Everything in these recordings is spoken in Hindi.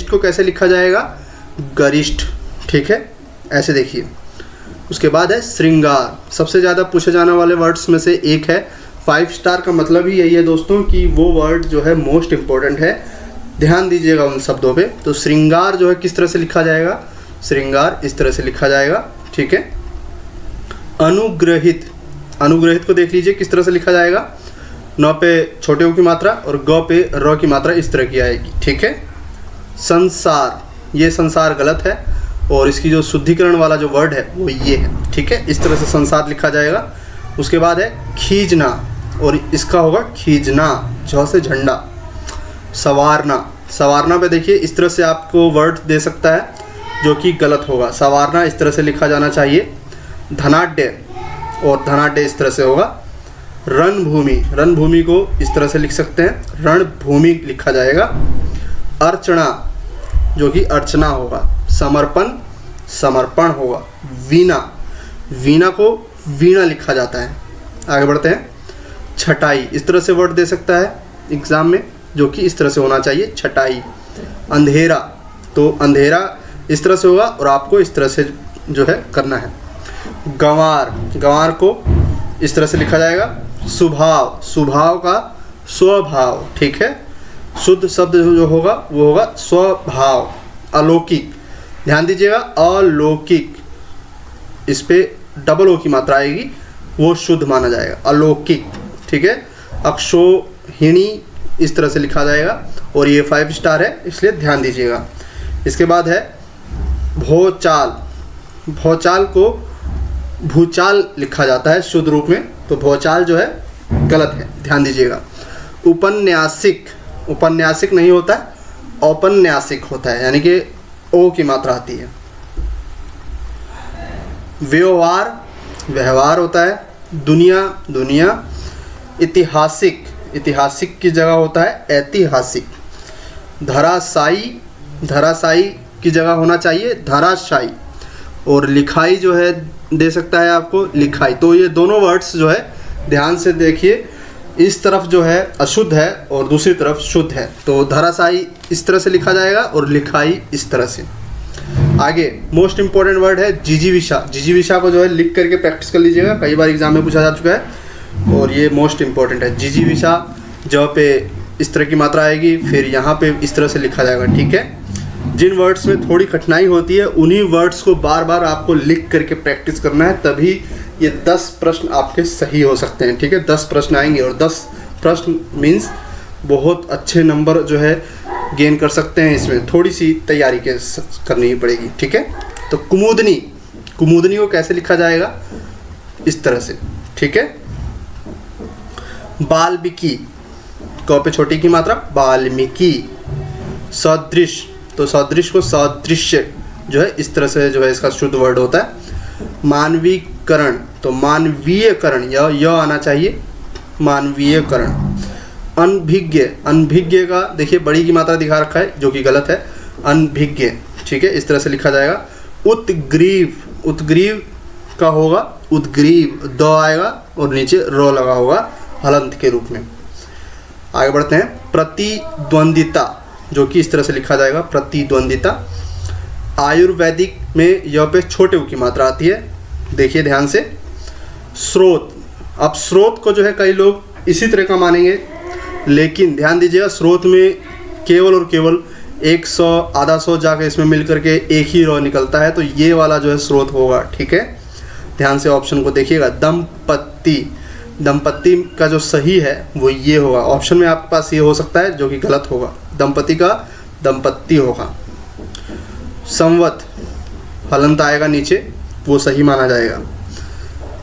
गरिष्ठ को कैसे लिखा जाएगा? गरिष्ठ, ठीक है, ऐसे देखिए। उसके बाद है श्रृंगार, सबसे ज़्यादा पूछे जाने वाले वर्ड्स में से एक है। 5 स्टार का मतलब ही यही है दोस्तों कि वो वर्ड जो है मोस्ट इम्पोर्टेंट है, ध्यान दीजिएगा उन शब्दों पे। तो श्रृंगार जो है किस तरह से लिखा जाएगा? श्रृंगार इस तरह से लिखा जाएगा, ठीक है। अनुग्रहित, अनुग्रहित को देख लीजिए किस तरह से लिखा जाएगा। न पे छोटे ऊ की मात्रा और ग पे र की मात्रा इस तरह की आएगी, ठीक है। संसार, ये संसार गलत है और इसकी जो शुद्धिकरण वाला जो वर्ड है वो ये है, ठीक है। इस तरह से संसार लिखा जाएगा। उसके बाद है खींचना और इसका होगा खींचना, झ से झंडा। संवारना, संवारना पे देखिए इस तरह से आपको वर्ड दे सकता है जो कि गलत होगा। संवारना इस तरह से लिखा जाना चाहिए। धनाढ्य और धनाढ्य इस तरह से होगा। रणभूमि, रणभूमि को इस तरह से लिख सकते हैं, रणभूमि लिखा जाएगा। अर्चना जो कि अर्चना होगा। समर्पण, समर्पण होगा। वीणा, वीणा को वीणा लिखा जाता है। आगे बढ़ते हैं। छटाई, इस तरह से वर्ड दे सकता है एग्जाम में जो कि इस तरह से होना चाहिए, छटाई। अंधेरा, तो अंधेरा इस तरह से होगा और आपको इस तरह से जो है करना है। गंवार, गंवार को इस तरह से लिखा जाएगा। स्वभाव, स्वभाव का स्वभाव, ठीक है। शुद्ध शब्द जो होगा वो होगा स्वभाव। अलौकिक, ध्यान दीजिएगा, अलौकिक, इस पे डबल ओ की मात्रा आएगी, वो शुद्ध माना जाएगा, अलौकिक, ठीक है। अक्षोहिणी इस तरह से लिखा जाएगा और ये 5 स्टार है इसलिए ध्यान दीजिएगा। इसके बाद है भोचाल, भोचाल को भूचाल लिखा जाता है शुद्ध रूप में, तो भोचाल जो है गलत है, ध्यान दीजिएगा। उपन्यासिक, उपन्यासिक नहीं होता है, औपन्यासिक होता है, यानी कि ओ की मात्रा आती है। व्यवहार, व्यवहार होता है। दुनिया, दुनिया। ऐतिहासिक, ऐतिहासिक की जगह होता है ऐतिहासिक। धराशायी, धराशायी की जगह होना चाहिए धराशायी। और लिखाई जो है दे सकता है आपको लिखाई। तो ये दोनों वर्ड्स जो है ध्यान से देखिए, इस तरफ जो है अशुद्ध है और दूसरी तरफ शुद्ध है। तो धराशायी इस तरह से लिखा जाएगा और लिखाई इस तरह से। आगे मोस्ट इंपॉर्टेंट वर्ड है जिजीविषा। जिजीविषा को जो है लिख करके प्रैक्टिस कर लीजिएगा, कई बार एग्जाम में पूछा जा चुका है और ये मोस्ट इंपॉर्टेंट है। जिजीविषा जब पे इस तरह की मात्रा आएगी, फिर यहाँ पे इस तरह से लिखा जाएगा, ठीक है। जिन वर्ड्स में थोड़ी कठिनाई होती है उन्हीं वर्ड्स को बार बार आपको लिख करके प्रैक्टिस करना है, तभी ये 10 प्रश्न आपके सही हो सकते हैं, ठीक है। 10 प्रश्न आएंगे और 10 प्रश्न मीन्स बहुत अच्छे नंबर जो है गेन कर सकते हैं। इसमें थोड़ी सी तैयारी करनी पड़ेगी, ठीक है। तो कुमुदनी, कुमुदनी को कैसे लिखा जाएगा? इस तरह से, ठीक है। बाल्मीकि, क पे छोटी की मात्रा, बाल्मीकि। सदृश, तो सदृश को सदृश्य जो है इस तरह से जो है इसका शुद्ध वर्ड होता है। मानवीकरण, तो मानवीयकरण, यह आना चाहिए, मानवीयकरण। अनभिज्ञ, अनभिज्ञ का देखिए बड़ी की मात्रा दिखा रखा है जो कि गलत है, अनभिज्ञ, ठीक है, इस तरह से लिखा जाएगा। उत्ग्रीव, उत्ग्रीव का होगा उद्ग्रीव, द आएगा और नीचे रो लगा होगा हलंत के रूप में। आगे बढ़ते हैं। प्रतिद्वंदिता, जो कि इस तरह से लिखा जाएगा, प्रतिद्वंदिता। आयुर्वेदिक में यह पे छोटे ऊ की मात्रा आती है, देखिए ध्यान से। स्रोत, अब स्रोत को जो है कई लोग इसी तरह का मानेंगे, लेकिन ध्यान दीजिएगा स्रोत में केवल और केवल 100 आधा 100 जाके इसमें मिल करके एक ही रॉ निकलता है, तो ये वाला जो है स्रोत होगा, ठीक है। ध्यान से ऑप्शन को देखिएगा। दंपत्ति, दंपत्ति का जो सही है वो ये होगा। ऑप्शन में आपके पास ये हो सकता है जो कि गलत होगा, दंपति का दंपत्ति होगा। संवत, हलंत आएगा नीचे, वो सही माना जाएगा।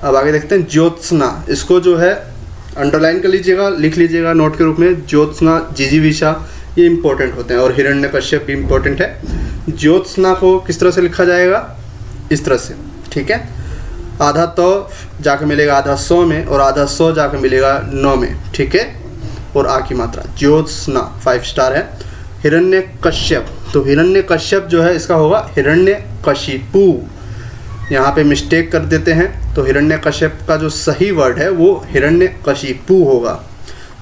अब आगे देखते हैं। ज्योत्सना, इसको जो है अंडरलाइन कर लीजिएगा, लिख लीजिएगा नोट के रूप में। ज्योत्सना, जिजीविषा ये इंपॉर्टेंट होते हैं और हिरण्यकश्यप भी इंपॉर्टेंट है। ज्योत्सना को किस तरह से लिखा जाएगा? इस तरह से, ठीक है। आधा तो जाके मिलेगा आधा 100 में और आधा 100 जाके मिलेगा 9 में, ठीक है। और आ की मात्रा, ज्योत्सना 5 स्टार है। हिरण्यकश्यप, तो हिरण्यकश्यप जो है इसका होगा हिरण्यकशिपु, यहाँ पे मिस्टेक कर देते हैं, तो हिरण्यकश्यप का जो सही वर्ड है वो हिरण्यकशिपु होगा।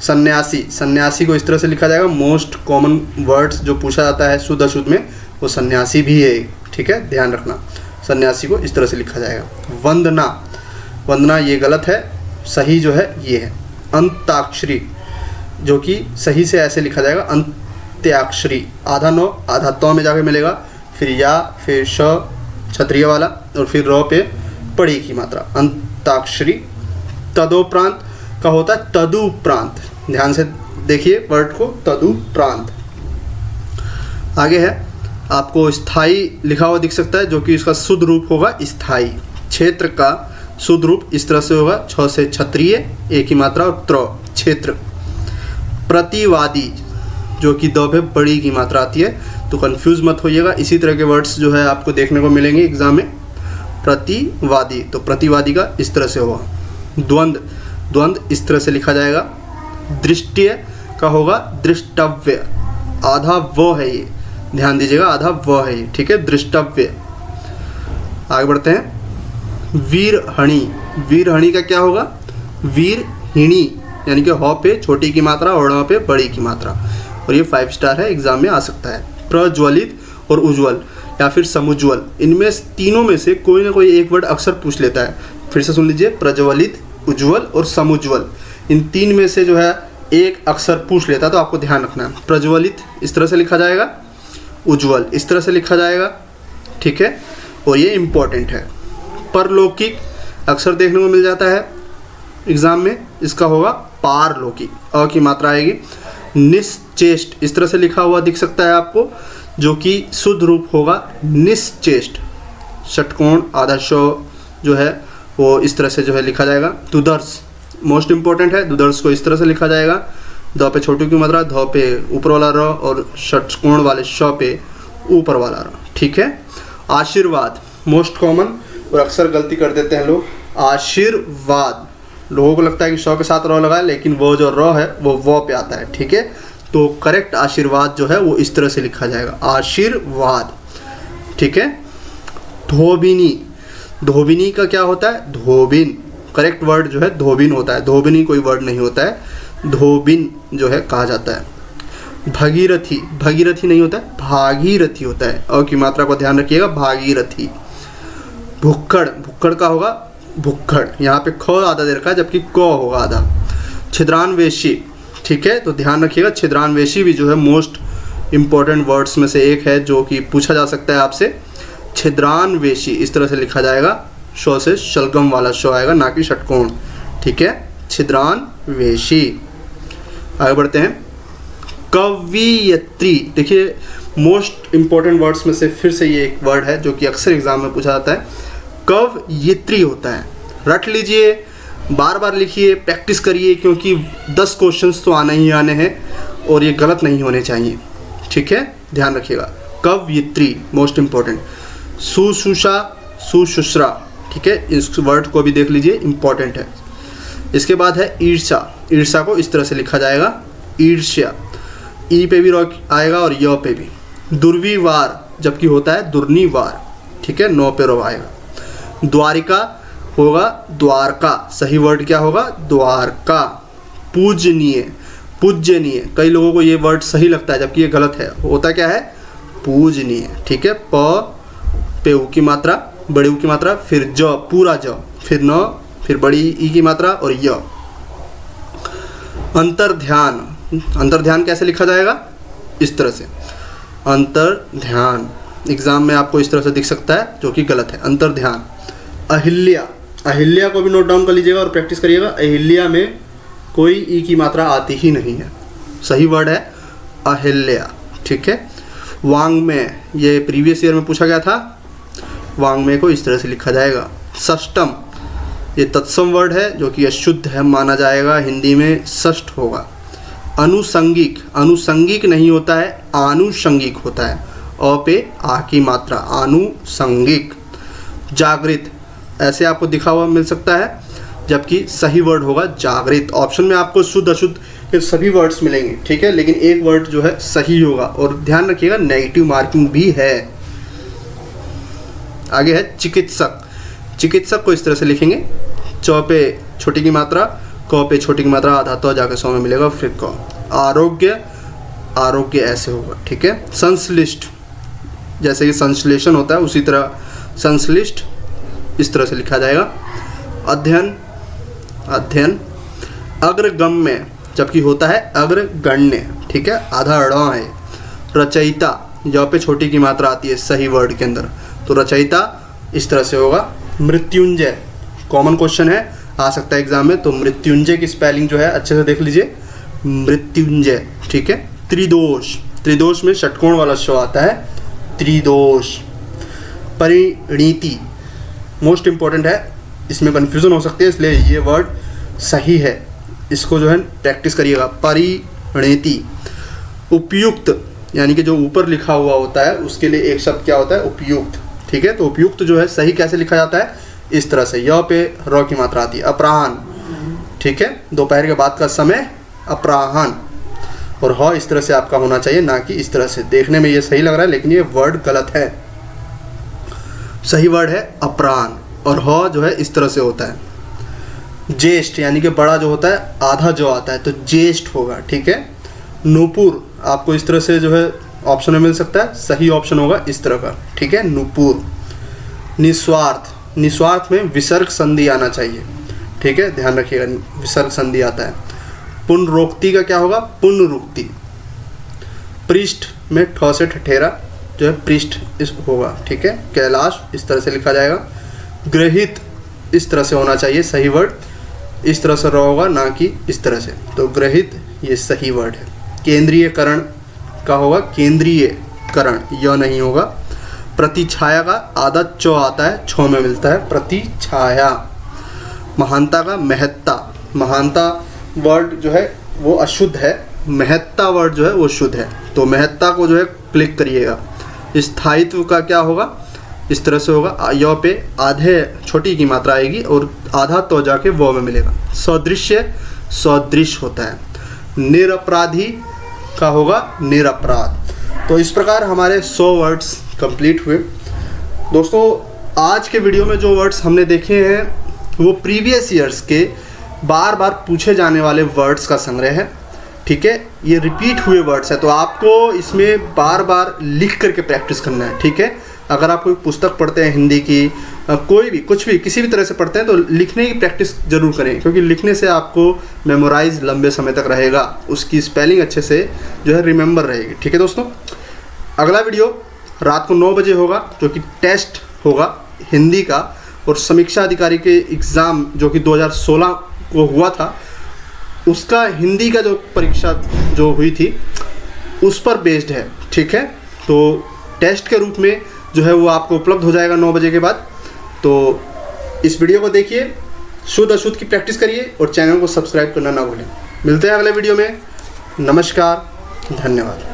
सन्यासी, सन्यासी को इस तरह से लिखा जाएगा, मोस्ट कॉमन वर्ड्स जो पूछा जाता है शुद्ध अशुद्ध में वो सन्यासी भी है, ठीक है, ध्यान रखना। सन्यासी को इस तरह से लिखा जाएगा। वंदना, वंदना ये गलत है, सही जो है ये है अंताक्षरी, जो कि सही से ऐसे लिखा जाएगा अंत्याक्षरी, आधा नौ आधा तो में जाके मिलेगा, फिर या, फिर श क्षत्रिय वाला, और फिर र पे पड़ी की मात्रा, अंताक्षरी। तदोप्रांत का होता है तदुप्रांत, ध्यान से देखिए वर्ड को, तदुप्रांत। आगे है आपको स्थाई लिखा हुआ दिख सकता है, जो कि इसका शुद्ध रूप होगा स्थाई। क्षेत्र का शुद्ध रूप इस तरह से होगा, छ से क्षत्रिय एक ही मात्रा और त्र, क्षेत्र। प्रतिवादी, जो कि दो पे बड़ी की मात्रा आती है, तो कंफ्यूज मत होइएगा, इसी तरह के वर्ड्स जो है आपको देखने को मिलेंगे एग्जाम में। प्रतिवादी, तो प्रतिवादी का इस तरह से होगा। द्वंद्व, द्वंद्व इस तरह से लिखा जाएगा। दृष्टि का होगा दृष्टव्य, आधा वो है ये, ध्यान दीजिएगा, आधा वो है ये, ठीक है, दृष्टव्य। आगे बढ़ते हैं। वीरहणी, वीरहणी का क्या होगा, वीरहिणी, यानी कि ह पे छोटी की मात्रा और ण पे बड़ी की मात्रा, और ये 5 स्टार है, एग्जाम में आ सकता है। प्रज्वलित और उज्ज्वल या फिर समुज्वल, इनमें तीनों में से कोई ना कोई एक वर्ड अक्सर पूछ लेता है। फिर से सुन लीजिए, प्रज्वलित, उज्ज्वल और समुज्वल, इन तीन में से जो है एक अक्सर पूछ लेता है, तो आपको ध्यान रखना है। प्रज्वलित इस तरह से लिखा जाएगा, उज्ज्वल इस तरह से लिखा जाएगा, ठीक है, और ये इम्पोर्टेंट है। परलौकिक अक्सर देखने को मिल जाता है एग्जाम में, इसका होगा पारलौकिक, अ की मात्रा आएगी। निश्चेष्ट इस तरह से लिखा हुआ दिख सकता है आपको, जो कि शुद्ध रूप होगा निश्चेष्ट। षटकोण आधा शो जो है वो इस तरह से जो है लिखा जाएगा। दुदर्श मोस्ट इंपॉर्टेंट है, दुदर्श को इस तरह से लिखा जाएगा, द पे छोटी की मात्रा, ध पे ऊपर वाला र, और षटकोण वाले श पे ऊपर वाला र, ठीक है। आशीर्वाद मोस्ट कॉमन और अक्सर गलती कर देते हैं लोग, आशीर्वाद, लोगों को लगता है कि श के साथ र लगा है, लेकिन वो जो र है वो पे आता है, ठीक है। तो करेक्ट आशीर्वाद जो है वो इस तरह से लिखा जाएगा, आशीर्वाद, ठीक है। धोबिनी, धोबिनी का क्या होता है, धोबिन, करेक्ट वर्ड जो है धोबिन होता है, धोबिनी कोई वर्ड नहीं होता है, धोबिन जो है कहा जाता है। भगीरथी, भगीरथी नहीं होता है, भागीरथी होता है, और की मात्रा को ध्यान रखिएगा, भागीरथी। भुक्खड़, भुक्खड़ का होगा भुक्खड़, यहाँ पे ख आधा दे रखा है, जबकि क होगा आधा। छिद्रान्वेषी, ठीक है, तो ध्यान रखिएगा, छिद्रान्वेषी भी जो है मोस्ट इम्पॉर्टेंट वर्ड्स में से एक है, जो कि पूछा जा सकता है आपसे। छिद्रान्वेषी इस तरह से लिखा जाएगा, शो से शलगम वाला शो आएगा, ना कि षटकोण, ठीक है, छिद्रान्वेषी। आगे बढ़ते हैं। कवियत्री, देखिए मोस्ट इम्पॉर्टेंट वर्ड्स में से फिर से ये एक वर्ड है जो कि अक्सर एग्जाम में पूछा जाता है, कवयित्री होता है। रट लीजिए, बार बार लिखिए, प्रैक्टिस करिए, क्योंकि 10 क्वेश्चंस तो आने ही आने हैं और ये गलत नहीं होने चाहिए, ठीक है, ध्यान रखिएगा। कवयित्री मोस्ट इम्पॉर्टेंट। सुशुषा, सुशुश्रा, ठीक है, इस वर्ड को भी देख लीजिए, इम्पॉर्टेंट है। इसके बाद है ईर्षा, ईर्षा को इस तरह से लिखा जाएगा, ईर्ष्या, ई पे भी आएगा और य पे भी। दुर्विवार, जबकि होता है दुर्निवार, ठीक है, 9 पे रो आएगा। द्वारिका होगा द्वारका, सही वर्ड क्या होगा, द्वारका। पूजनीय, पूजनीय, कई लोगों को ये वर्ड सही लगता है, जबकि ये गलत है, होता क्या है, पूजनीय, ठीक है। प पे ऊ की मात्रा, बड़ी ऊ की मात्रा, फिर ज, पूरा ज, फिर न, फिर बड़ी ई की मात्रा और य। अंतर्ध्यान, अंतर्ध्यान कैसे लिखा जाएगा, इस तरह से, अंतर्ध्यान, एग्जाम में आपको इस तरह से दिख सकता है, जो कि गलत है, अंतर्ध्यान। अहिल्या, अहिल्या को भी नोट डाउन कर लीजिएगा और प्रैक्टिस करिएगा, अहिल्या में कोई ई की मात्रा आती ही नहीं है, सही वर्ड है अहिल्या, ठीक है। वांग्मय, ये प्रीवियस ईयर में पूछा गया था, वांग्मय को इस तरह से लिखा जाएगा। षष्टम, ये तत्सम वर्ड है जो कि अशुद्ध है माना जाएगा, हिंदी में षष्ठ होगा। अनुसंगिक, अनुसंगिक नहीं होता है, आनुषंगिक होता है, अ पे आ की मात्रा, आनुसंगिक। जागृत, ऐसे आपको दिखा हुआ मिल सकता है, जबकि सही वर्ड होगा जागृत। ऑप्शन में आपको शुद्ध अशुद्ध के सभी वर्ड्स मिलेंगे, ठीक है, लेकिन एक वर्ड जो है सही होगा, और ध्यान रखिएगा नेगेटिव मार्किंग भी है। आगे है चिकित्सक, चिकित्सक को इस तरह से लिखेंगे, च पे छोटी की मात्रा, क पे छोटी की मात्रा आधा तो जाके 100 में मिलेगा, फिर क। आरोग्य, आरोग्य ऐसे होगा, ठीक है। संश्लिष्ट, जैसे कि संश्लेषण होता है उसी तरह संश्लिष्ट इस तरह से लिखा जाएगा। अध्ययन, अध्ययन। अग्रगम्य जबकि होता है अग्रगण्य, ठीक है, आधा अड़ा है। रचयिता, य पे छोटी की मात्रा आती है सही वर्ड के अंदर, तो रचयिता इस तरह से होगा। मृत्युंजय, कॉमन क्वेश्चन है, आ सकता है एग्जाम में, तो मृत्युंजय की स्पेलिंग जो है अच्छे से देख लीजिए, मृत्युंजय, ठीक है। त्रिदोष, त्रिदोष में षटकोण वाला शो आता है, त्रिदोष। परिणीति मोस्ट इंपॉर्टेंट है, इसमें कन्फ्यूजन हो सकती है, इसलिए ये वर्ड सही है, इसको जो है प्रैक्टिस करिएगा। परिणीति। उपयुक्त, यानी कि जो ऊपर लिखा हुआ होता है उसके लिए एक शब्द क्या होता है, उपयुक्त, ठीक है। तो उपयुक्त जो है सही कैसे लिखा जाता है, इस तरह से, य पे र की मात्रा आती है। अपराह्न, ठीक है, दोपहर के बाद का समय, अपराह्न। और ह इस तरह से आपका होना चाहिए, ना कि इस तरह से। देखने में ये सही लग रहा है लेकिन ये वर्ड गलत है, सही वर्ड है अपराह्न, और ह जो है इस तरह से होता है। ज्येष्ठ, यानी कि बड़ा जो होता है आधा जो आता है तो ज्येष्ठ होगा, ठीक है। नूपुर, आपको इस तरह से जो है ऑप्शन में मिल सकता है, सही ऑप्शन होगा इस तरह का, ठीक है, नूपुर। निस्वार्थ, निस्वार्थ में विसर्ग संधि आना चाहिए, ठीक है, ध्यान रखिएगा, विसर्ग संधि आता है। पुनरोक्ति का क्या होगा, पुनरुक्ति। पृष्ठ में ठ से ठठेरा जो है पृष्ठ इस होगा, ठीक है। कैलाश इस तरह से लिखा जाएगा। ग्रहित इस तरह से होना चाहिए, सही वर्ड इस तरह से होगा, ना कि इस तरह से, तो ग्रहित ये सही वर्ड है। केंद्रीयकरण का होगा केंद्रीयकरण, यह नहीं होगा। प्रतिछाया का आधा चौ आता है, छो में मिलता है, प्रतिछाया। महानता का महत्ता, महानता वर्ड जो है वो अशुद्ध है, महत्ता वर्ड जो है वो शुद्ध है, तो महत्ता को जो है क्लिक करिएगा। स्थायित्व का क्या होगा, इस तरह से होगा, य पे आधे छोटी की मात्रा आएगी और आधा तो जाके वो में मिलेगा। सदृश्य, सदृश होता है। निरपराधी का होगा निरपराध। तो इस प्रकार हमारे 100 वर्ड्स कंप्लीट हुए। दोस्तों आज के वीडियो में जो वर्ड्स हमने देखे हैं वो प्रीवियस ईयर्स के बार बार पूछे जाने वाले वर्ड्स का संग्रह है, ठीक है। ये रिपीट हुए वर्ड्स है, तो आपको इसमें बार बार लिख करके प्रैक्टिस करना है, ठीक है। अगर आप कोई पुस्तक पढ़ते हैं हिंदी की, कोई भी कुछ भी किसी भी तरह से पढ़ते हैं, तो लिखने की प्रैक्टिस जरूर करें, क्योंकि लिखने से आपको मेमोराइज लंबे समय तक रहेगा, उसकी स्पेलिंग अच्छे से जो है रिमेंबर रहेगी, ठीक है दोस्तों। अगला वीडियो रात को 9 बजे होगा, जो कि टेस्ट होगा हिंदी का, और समीक्षा अधिकारी के एग्ज़ाम जो कि 2016 को हुआ था, उसका हिंदी का जो परीक्षा जो हुई थी उस पर बेस्ड है, ठीक है। तो टेस्ट के रूप में जो है वो आपको उपलब्ध हो जाएगा 9 बजे के बाद। तो इस वीडियो को देखिए, शुद्ध अशुद्ध की प्रैक्टिस करिए और चैनल को सब्सक्राइब करना ना भूलें। मिलते हैं अगले वीडियो में। नमस्कार, धन्यवाद।